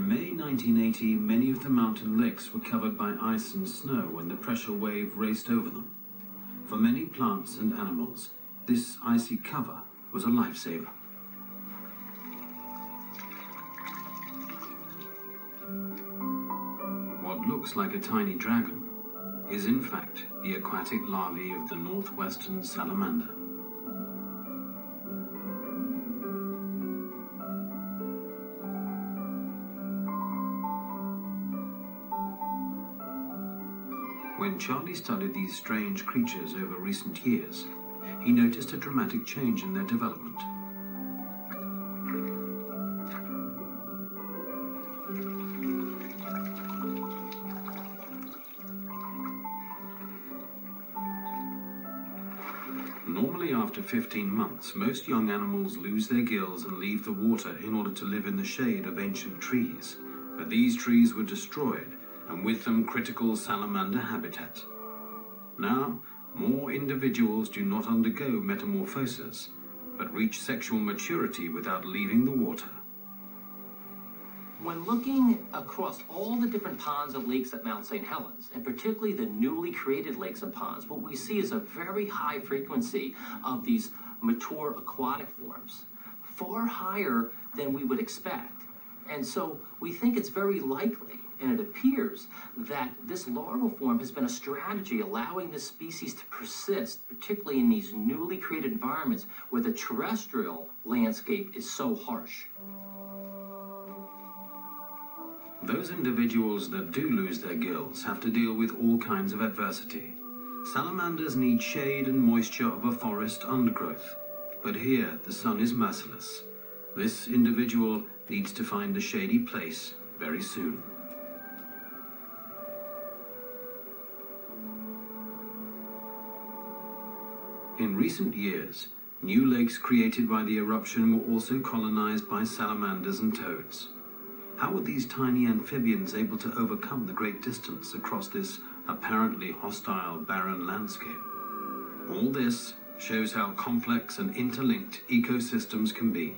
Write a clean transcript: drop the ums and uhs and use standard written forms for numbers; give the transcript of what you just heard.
May 1980, many of the mountain lakes were covered by ice and snow when the pressure wave raced over them. For many plants and animals, this icy cover was a lifesaver. What looks like a tiny dragon is in fact the aquatic larvae of the northwestern salamander. When Charlie studied these strange creatures over recent years, he noticed a dramatic change in their development. Normally, after 15 months, most young animals lose their gills and leave the water in order to live in the shade of ancient trees. But these trees were destroyed, and with them critical salamander habitat. Now, more individuals do not undergo metamorphosis, but reach sexual maturity without leaving the water. When looking across all the different ponds and lakes at Mount St. Helens, and particularly the newly created lakes and ponds, what we see is a very high frequency of these mature aquatic forms, far higher than we would expect. And so we think it's very likely, and it appears, that this larval form has been a strategy allowing this species to persist, particularly in these newly created environments where the terrestrial landscape is so harsh. Those individuals that do lose their gills have to deal with all kinds of adversity. Salamanders need shade and moisture of a forest undergrowth, but here the sun is merciless. This individual needs to find a shady place very soon. In recent years, new lakes created by the eruption were also colonized by salamanders and toads. How were these tiny amphibians able to overcome the great distance across this apparently hostile, barren landscape? All this shows how complex and interlinked ecosystems can be.